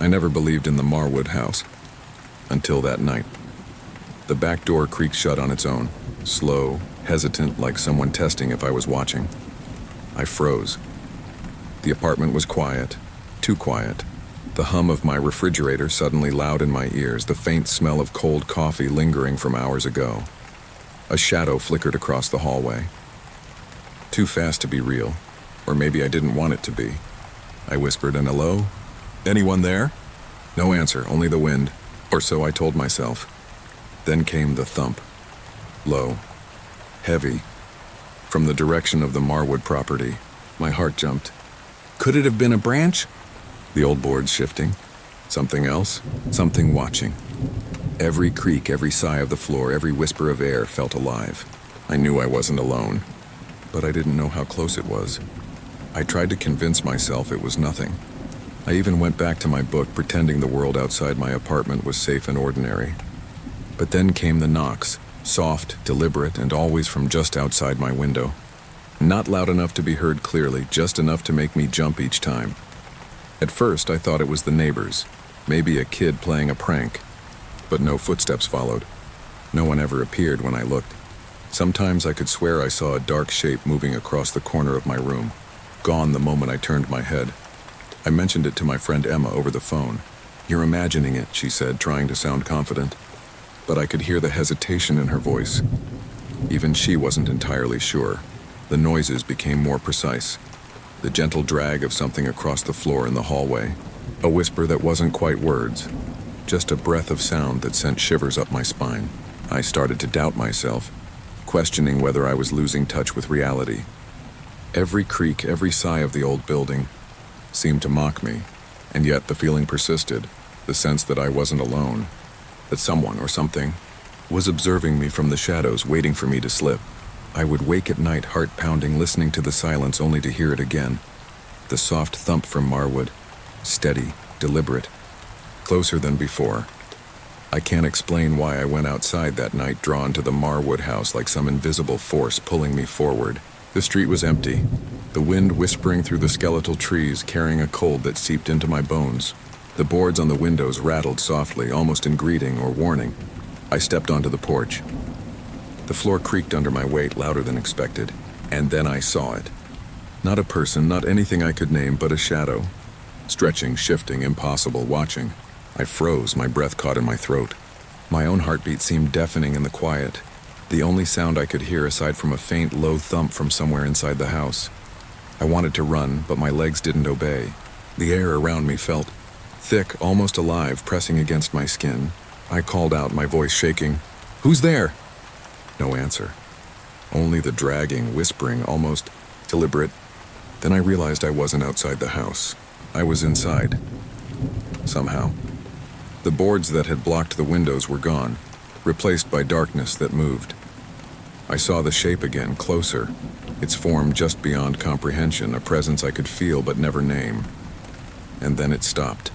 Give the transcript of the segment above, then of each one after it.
I never believed in the Marwood house. Until that night. The back door creaked shut on its own, slow, hesitant, like someone testing if I was watching. I froze. The apartment was quiet, too quiet. The hum of my refrigerator suddenly loud in my ears, the faint smell of cold coffee lingering from hours ago. A shadow flickered across the hallway. Too fast to be real, or maybe I didn't want it to be. I whispered an hello? Anyone there? No answer, only the wind, or so I told myself. Then came the thump. Low. Heavy. From the direction of the Marwood property. My heart jumped. Could it have been a branch? The old boards shifting. Something else. Something watching. Every creak, every sigh of the floor, every whisper of air felt alive. I knew I wasn't alone, but I didn't know how close it was. I tried to convince myself it was nothing. I even went back to my book, pretending the world outside my apartment was safe and ordinary. But then came the knocks, soft, deliberate, and always from just outside my window. Not loud enough to be heard clearly, just enough to make me jump each time. At first, I thought it was the neighbors, maybe a kid playing a prank. But no footsteps followed. No one ever appeared when I looked. Sometimes I could swear I saw a dark shape moving across the corner of my room, gone the moment I turned my head. I mentioned it to my friend Emma over the phone. You're imagining it, she said, trying to sound confident. But I could hear the hesitation in her voice. Even she wasn't entirely sure. The noises became more precise. The gentle drag of something across the floor in the hallway. A whisper that wasn't quite words. Just a breath of sound that sent shivers up my spine. I started to doubt myself, questioning whether I was losing touch with reality. Every creak, every sigh of the old building seemed to mock me, and yet the feeling persisted, the sense that I wasn't alone, that someone or something was observing me from the shadows, waiting for me to slip. I would wake at night, heart pounding, listening to the silence only to hear it again. The soft thump from Marwood, steady, deliberate, closer than before. I can't explain why I went outside that night, drawn to the Marwood house like some invisible force pulling me forward. The street was empty, the wind whispering through the skeletal trees, carrying a cold that seeped into my bones. The boards on the windows rattled softly, almost in greeting or warning. I stepped onto the porch. The floor creaked under my weight, louder than expected, and then I saw it. Not a person, not anything I could name, but a shadow. Stretching, shifting, impossible, watching. I froze, my breath caught in my throat. My own heartbeat seemed deafening in the quiet. The only sound I could hear aside from a faint, low thump from somewhere inside the house. I wanted to run, but my legs didn't obey. The air around me felt thick, almost alive, pressing against my skin. I called out, my voice shaking. Who's there? No answer. Only the dragging, whispering, almost deliberate. Then I realized I wasn't outside the house. I was inside. Somehow. The boards that had blocked the windows were gone, replaced by darkness that moved. I saw the shape again, closer, its form just beyond comprehension, a presence I could feel but never name. And then it stopped.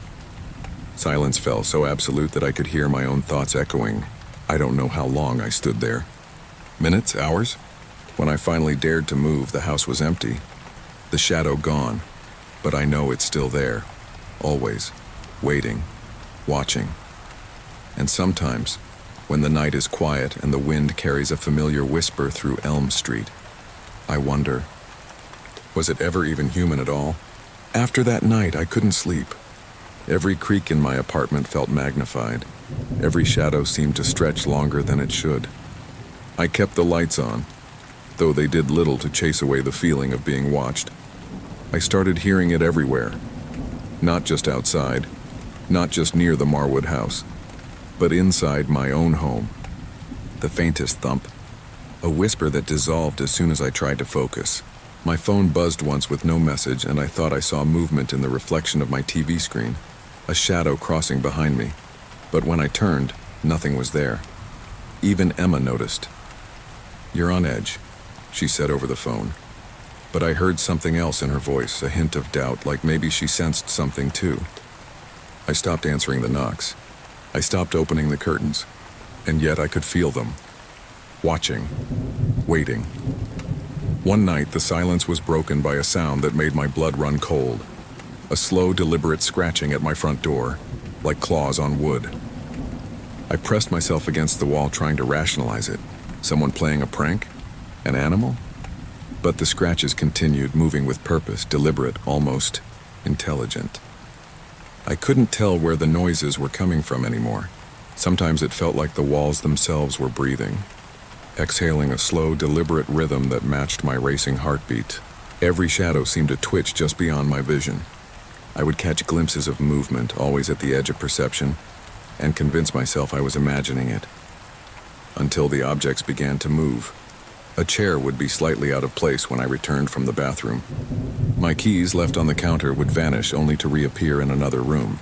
Silence fell, so absolute that I could hear my own thoughts echoing. I don't know how long I stood there. Minutes? Hours? When I finally dared to move, the house was empty. The shadow gone. But I know it's still there. Always. Waiting. Watching. And sometimes, when the night is quiet and the wind carries a familiar whisper through Elm Street, I wonder, was it ever even human at all? After that night, I couldn't sleep. Every creak in my apartment felt magnified. Every shadow seemed to stretch longer than it should. I kept the lights on, though they did little to chase away the feeling of being watched. I started hearing it everywhere. Not just outside, not just near the Marwood house, but inside my own home. The faintest thump, a whisper that dissolved as soon as I tried to focus. My phone buzzed once with no message, and I thought I saw movement in the reflection of my TV screen, a shadow crossing behind me. But when I turned, nothing was there. Even Emma noticed. "You're on edge," she said over the phone. But I heard something else in her voice, a hint of doubt, like maybe she sensed something too. I stopped answering the knocks. I stopped opening the curtains, and yet I could feel them. Watching. Waiting. One night, the silence was broken by a sound that made my blood run cold. a slow, deliberate scratching at my front door, like claws on wood. I pressed myself against the wall trying to rationalize it. Someone playing a prank? An animal? But the scratches continued, moving with purpose, deliberate, almost intelligent. I couldn't tell where the noises were coming from anymore. Sometimes it felt like the walls themselves were breathing, exhaling a slow, deliberate rhythm that matched my racing heartbeat. Every shadow seemed to twitch just beyond my vision. I would catch glimpses of movement, always at the edge of perception, and convince myself I was imagining it. Until the objects began to move. A chair would be slightly out of place when I returned from the bathroom. My keys left on the counter would vanish only to reappear in another room.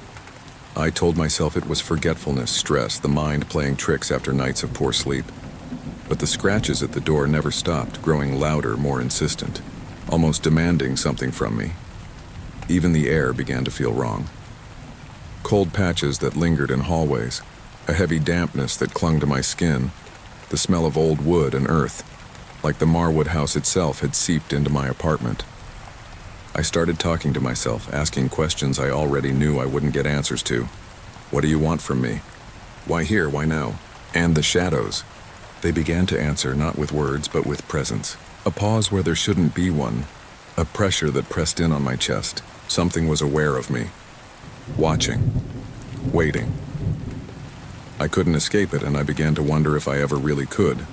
I told myself it was forgetfulness, stress, the mind playing tricks after nights of poor sleep. But the scratches at the door never stopped, growing louder, more insistent, almost demanding something from me. Even the air began to feel wrong. Cold patches that lingered in hallways, a heavy dampness that clung to my skin, the smell of old wood and earth, like the Marwood house itself had seeped into my apartment. I started talking to myself, asking questions I already knew I wouldn't get answers to. What do you want from me? Why here? Why now? And the shadows. They began to answer, not with words, but with presence. A pause where there shouldn't be one. A pressure that pressed in on my chest. Something was aware of me. Watching. Waiting. I couldn't escape it, and I began to wonder if I ever really could.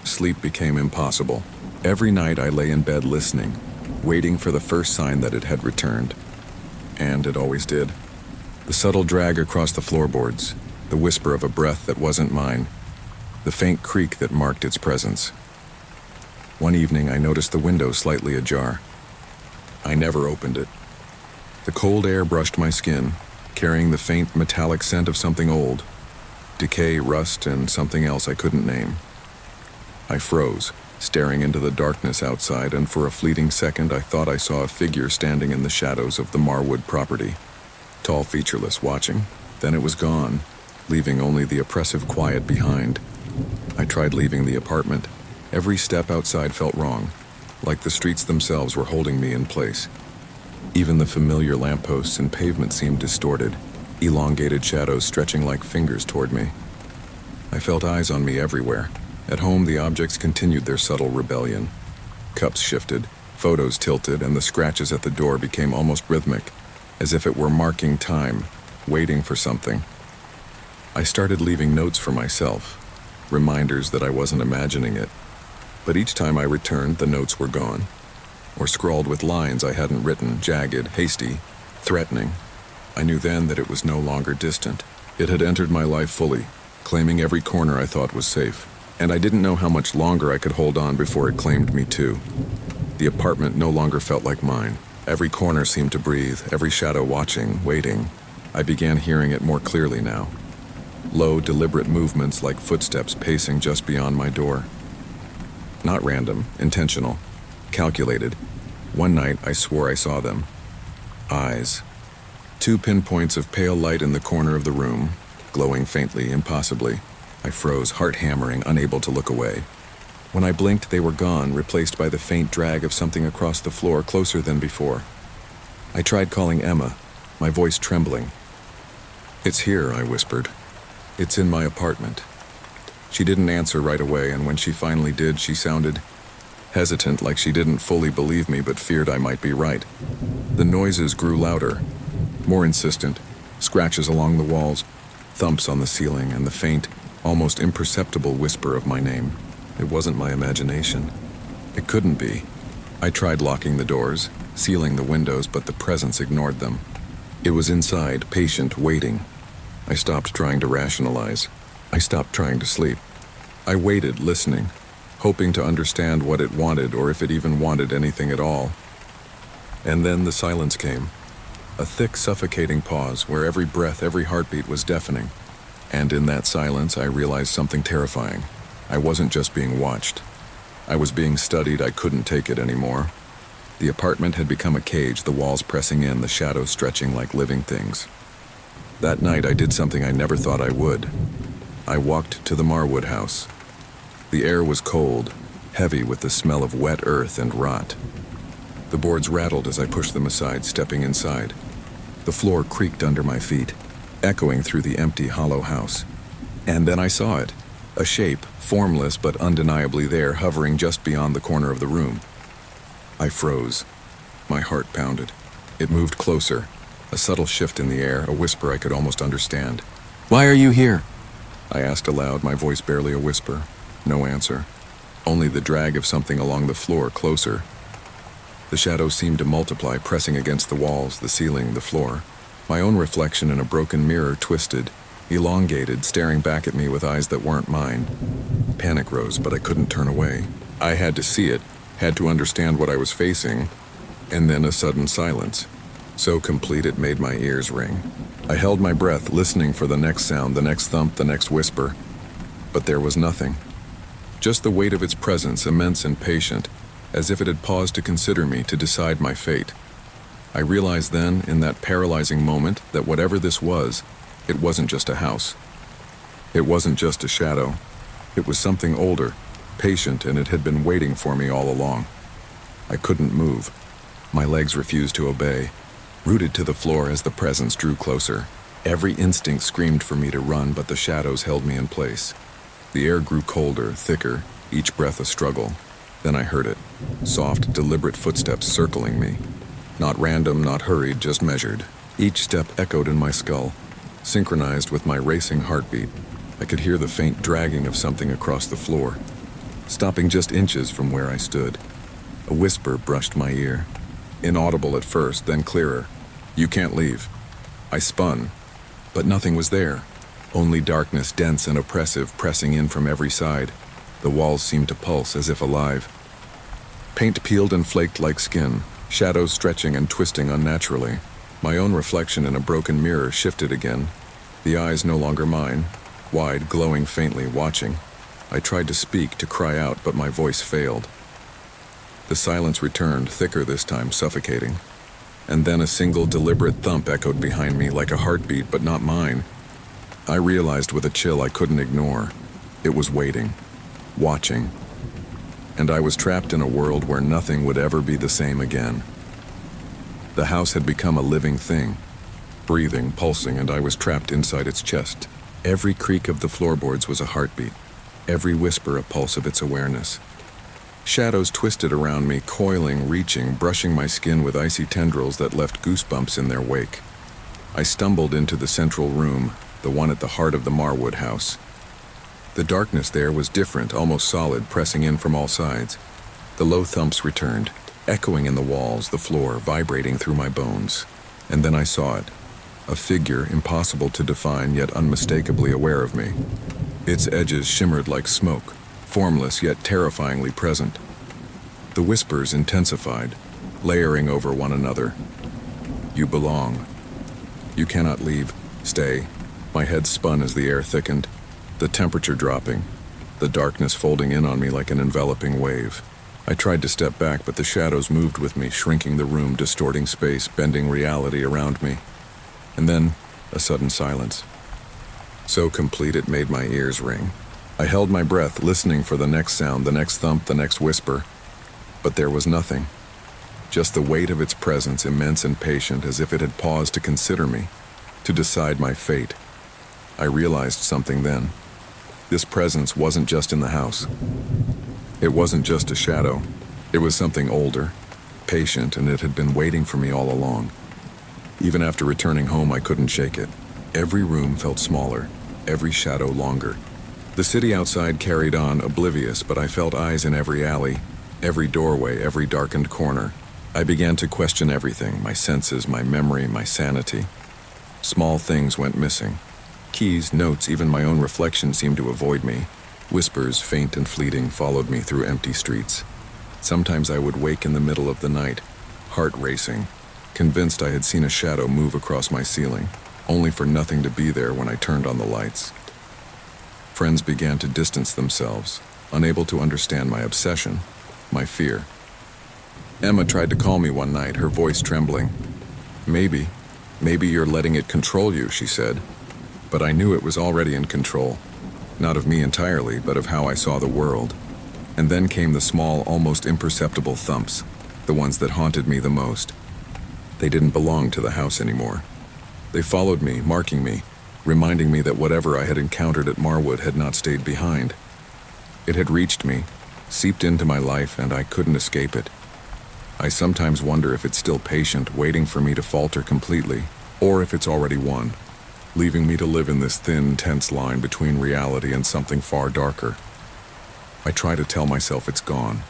Sleep became impossible. Every night I lay in bed listening, waiting for the first sign that it had returned. And it always did. The subtle drag across the floorboards, the whisper of a breath that wasn't mine, the faint creak that marked its presence. One evening I noticed the window slightly ajar. I never opened it. The cold air brushed my skin, carrying the faint metallic scent of something old, decay, rust, and something else I couldn't name. I froze, staring into the darkness outside, and for a fleeting second I thought I saw a figure standing in the shadows of the Marwood property. Tall, featureless, watching. Then it was gone, leaving only the oppressive quiet behind. I tried leaving the apartment. Every step outside felt wrong, like the streets themselves were holding me in place. Even the familiar lampposts and pavement seemed distorted, elongated shadows stretching like fingers toward me. I felt eyes on me everywhere. At home, the objects continued their subtle rebellion. Cups shifted, photos tilted, and the scratches at the door became almost rhythmic, as if it were marking time, waiting for something. I started leaving notes for myself, reminders that I wasn't imagining it. But each time I returned, the notes were gone, or scrawled with lines I hadn't written, jagged, hasty, threatening. I knew then that it was no longer distant. It had entered my life fully, claiming every corner I thought was safe. And I didn't know how much longer I could hold on before it claimed me too. The apartment no longer felt like mine. Every corner seemed to breathe, every shadow watching, waiting. I began hearing it more clearly now. Low, deliberate movements like footsteps pacing just beyond my door. Not random, intentional, calculated. One night I swore I saw them. Eyes. 2 pinpoints of pale light in the corner of the room, glowing faintly, impossibly. I froze, heart hammering, unable to look away. When I blinked, they were gone, replaced by the faint drag of something across the floor, closer than before. I tried calling Emma, my voice trembling. "It's here," I whispered. "It's in my apartment." She didn't answer right away, and when she finally did, she sounded hesitant, like she didn't fully believe me but feared I might be right. The noises grew louder, more insistent, scratches along the walls, thumps on the ceiling, and the faint, almost imperceptible whisper of my name. It wasn't my imagination. It couldn't be. I tried locking the doors, sealing the windows, but the presence ignored them. It was inside, patient, waiting. I stopped trying to rationalize. I stopped trying to sleep. I waited, listening, hoping to understand what it wanted or if it even wanted anything at all. And then the silence came. A thick, suffocating pause where every breath, every heartbeat was deafening. And in that silence, I realized something terrifying. I wasn't just being watched. I was being studied. I couldn't take it anymore. The apartment had become a cage, the walls pressing in, the shadows stretching like living things. That night, I did something I never thought I would. I walked to the Marwood house. The air was cold, heavy with the smell of wet earth and rot. The boards rattled as I pushed them aside, stepping inside. The floor creaked under my feet, echoing through the empty, hollow house. And then I saw it, a shape, formless but undeniably there, hovering just beyond the corner of the room. I froze. My heart pounded. It moved closer, a subtle shift in the air, a whisper I could almost understand. "Why are you here?" I asked aloud, my voice barely a whisper. No answer. Only the drag of something along the floor, closer. The shadows seemed to multiply, pressing against the walls, the ceiling, the floor. My own reflection in a broken mirror twisted, elongated, staring back at me with eyes that weren't mine. Panic rose, but I couldn't turn away. I had to see it, had to understand what I was facing, and then a sudden silence. So complete it made my ears ring. I held my breath, listening for the next sound, the next thump, the next whisper. But there was nothing. Just the weight of its presence, immense and patient, as if it had paused to consider me, to decide my fate. I realized then, in that paralyzing moment, that whatever this was, it wasn't just a house. It wasn't just a shadow. It was something older, patient, and it had been waiting for me all along. I couldn't move. My legs refused to obey, rooted to the floor as the presence drew closer. Every instinct screamed for me to run, but the shadows held me in place. The air grew colder, thicker, each breath a struggle. Then I heard it. Soft, deliberate footsteps circling me. Not random, not hurried, just measured. Each step echoed in my skull, synchronized with my racing heartbeat. I could hear the faint dragging of something across the floor, stopping just inches from where I stood. A whisper brushed my ear. Inaudible at first, then clearer. "You can't leave." I spun, but nothing was there. Only darkness, dense and oppressive, pressing in from every side. The walls seemed to pulse as if alive. Paint peeled and flaked like skin, shadows stretching and twisting unnaturally. My own reflection in a broken mirror shifted again, the eyes no longer mine, wide, glowing faintly, watching. I tried to speak, to cry out, but my voice failed. The silence returned, thicker this time, suffocating. And then a single deliberate thump echoed behind me like a heartbeat, but not mine. I realized with a chill I couldn't ignore. It was waiting, watching. And I was trapped in a world where nothing would ever be the same again. The house had become a living thing, breathing, pulsing, and I was trapped inside its chest. Every creak of the floorboards was a heartbeat, every whisper a pulse of its awareness. Shadows twisted around me, coiling, reaching, brushing my skin with icy tendrils that left goosebumps in their wake. I stumbled into the central room, the one at the heart of the Marwood house. The darkness there was different, almost solid, pressing in from all sides. The low thumps returned, echoing in the walls, the floor, vibrating through my bones. And then I saw it, a figure impossible to define, yet unmistakably aware of me. Its edges shimmered like smoke, formless yet terrifyingly present. The whispers intensified, layering over one another. "You belong. You cannot leave. Stay." My head spun as the air thickened, the temperature dropping, the darkness folding in on me like an enveloping wave. I tried to step back, but the shadows moved with me, shrinking the room, distorting space, bending reality around me. And then, a sudden silence. So complete it made my ears ring. I held my breath, listening for the next sound, the next thump, the next whisper. But there was nothing. Just the weight of its presence, immense and patient, as if it had paused to consider me, to decide my fate. I realized something then. This presence wasn't just in the house. It wasn't just a shadow. It was something older, patient, and it had been waiting for me all along. Even after returning home, I couldn't shake it. Every room felt smaller, every shadow longer. The city outside carried on, oblivious, but I felt eyes in every alley, every doorway, every darkened corner. I began to question everything, my senses, my memory, my sanity. Small things went missing. Keys, notes, even my own reflection seemed to avoid me. Whispers, faint and fleeting, followed me through empty streets. Sometimes I would wake in the middle of the night, heart racing, convinced I had seen a shadow move across my ceiling, only for nothing to be there when I turned on the lights. Friends began to distance themselves, unable to understand my obsession, my fear. Emma tried to call me one night, her voice trembling. Maybe you're letting it control you," she said. But I knew it was already in control. Not of me entirely, but of how I saw the world. And then came the small, almost imperceptible thumps. the ones that haunted me the most. They didn't belong to the house anymore. They followed me, marking me, reminding me that whatever I had encountered at Marwood had not stayed behind. It had reached me, seeped into my life, and I couldn't escape it. I sometimes wonder if it's still patient, waiting for me to falter completely, or if it's already won, leaving me to live in this thin, tense line between reality and something far darker. I try to tell myself it's gone,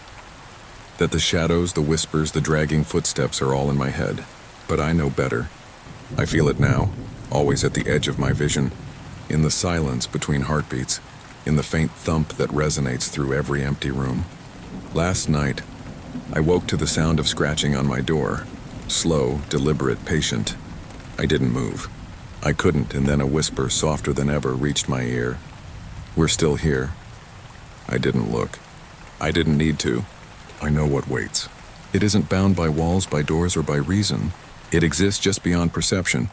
that the shadows, the whispers, the dragging footsteps are all in my head, but I know better. I feel it now, always at the edge of my vision, in the silence between heartbeats, in the faint thump that resonates through every empty room. Last night, I woke to the sound of scratching on my door, slow, deliberate, patient. I didn't move. I couldn't, and then a whisper softer than ever reached my ear. "We're still here." I didn't look. I didn't need to. I know what waits. It isn't bound by walls, by doors, or by reason. It exists just beyond perception,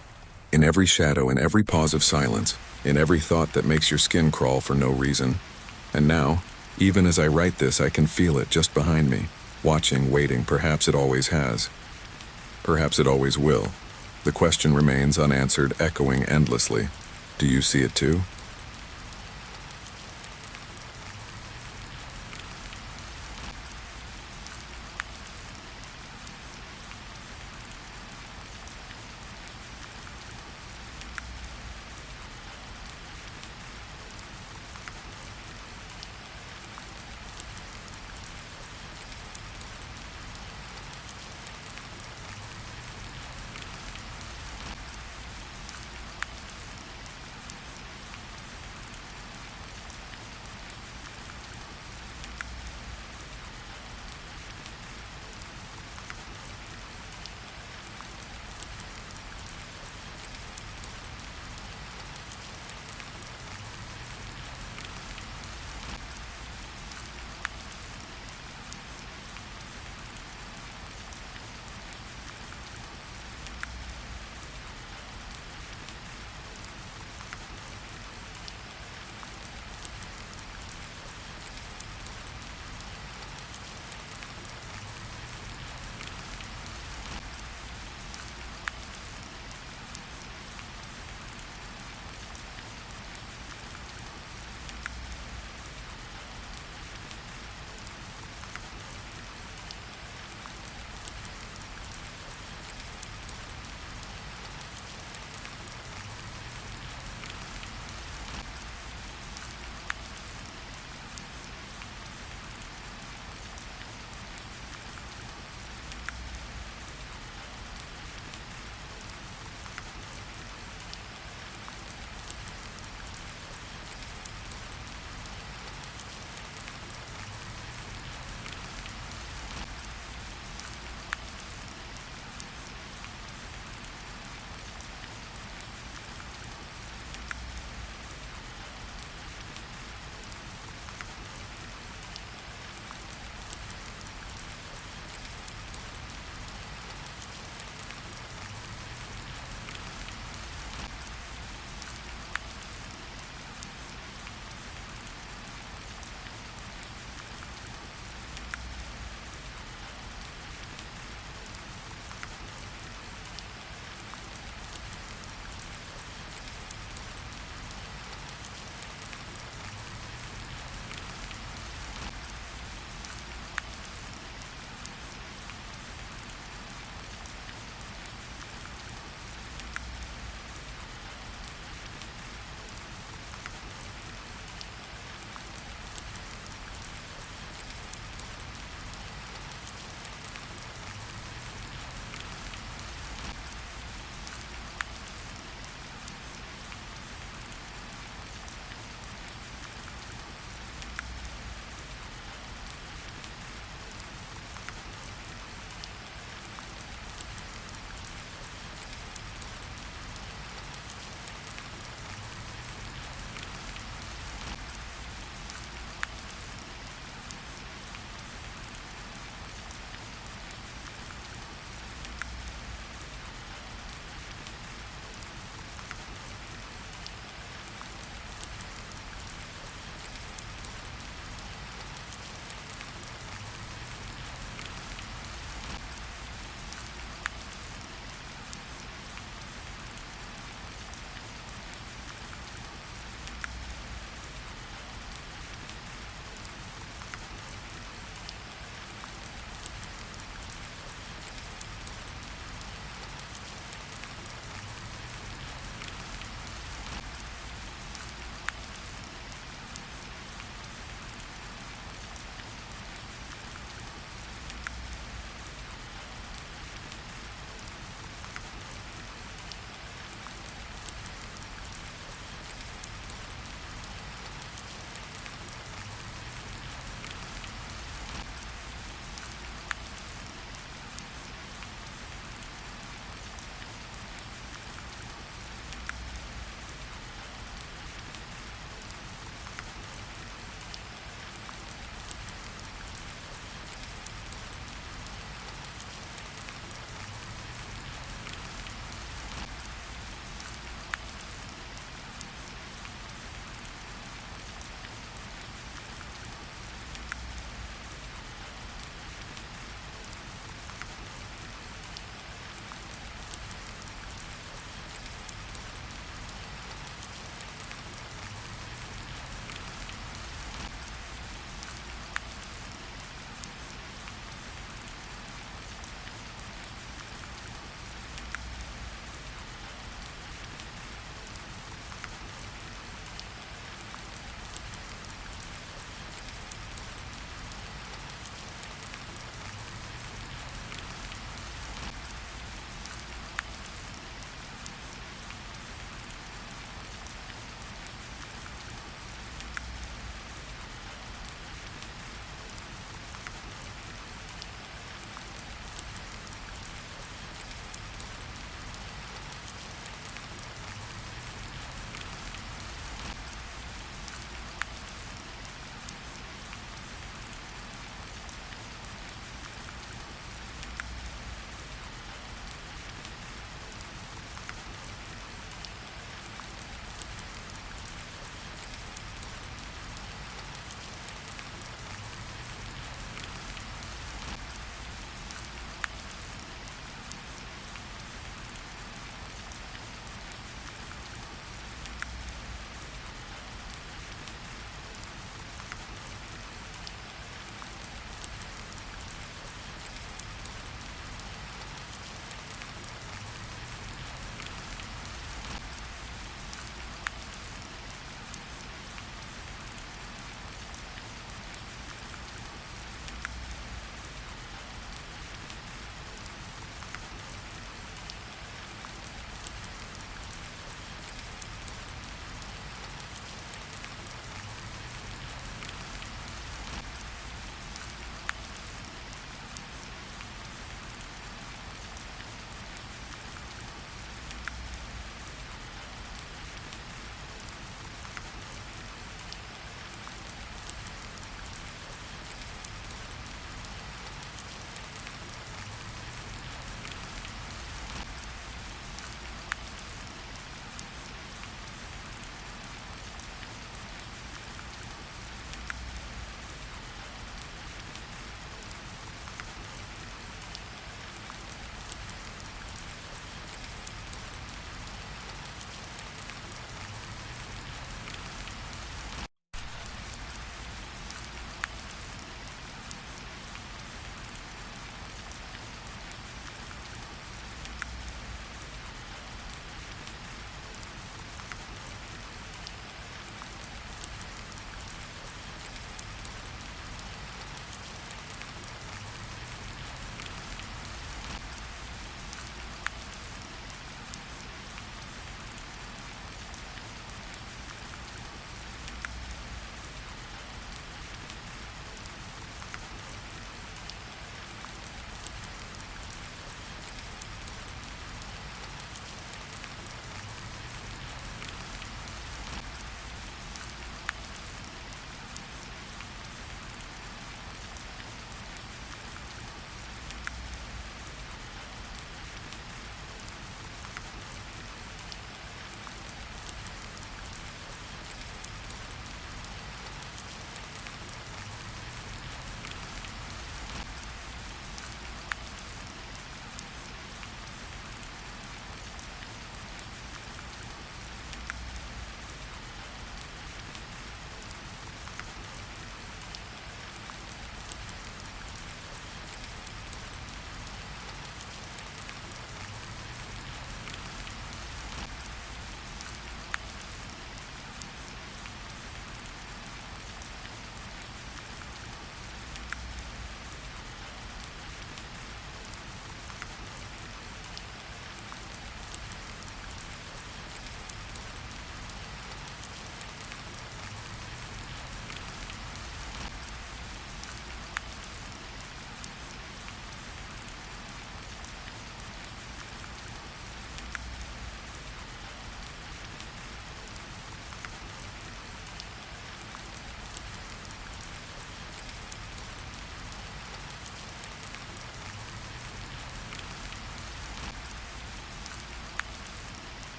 in every shadow, in every pause of silence, in every thought that makes your skin crawl for no reason. And now, even as I write this, I can feel it just behind me, watching, waiting. Perhaps it always has. Perhaps it always will. The question remains unanswered, echoing endlessly. Do you see it too?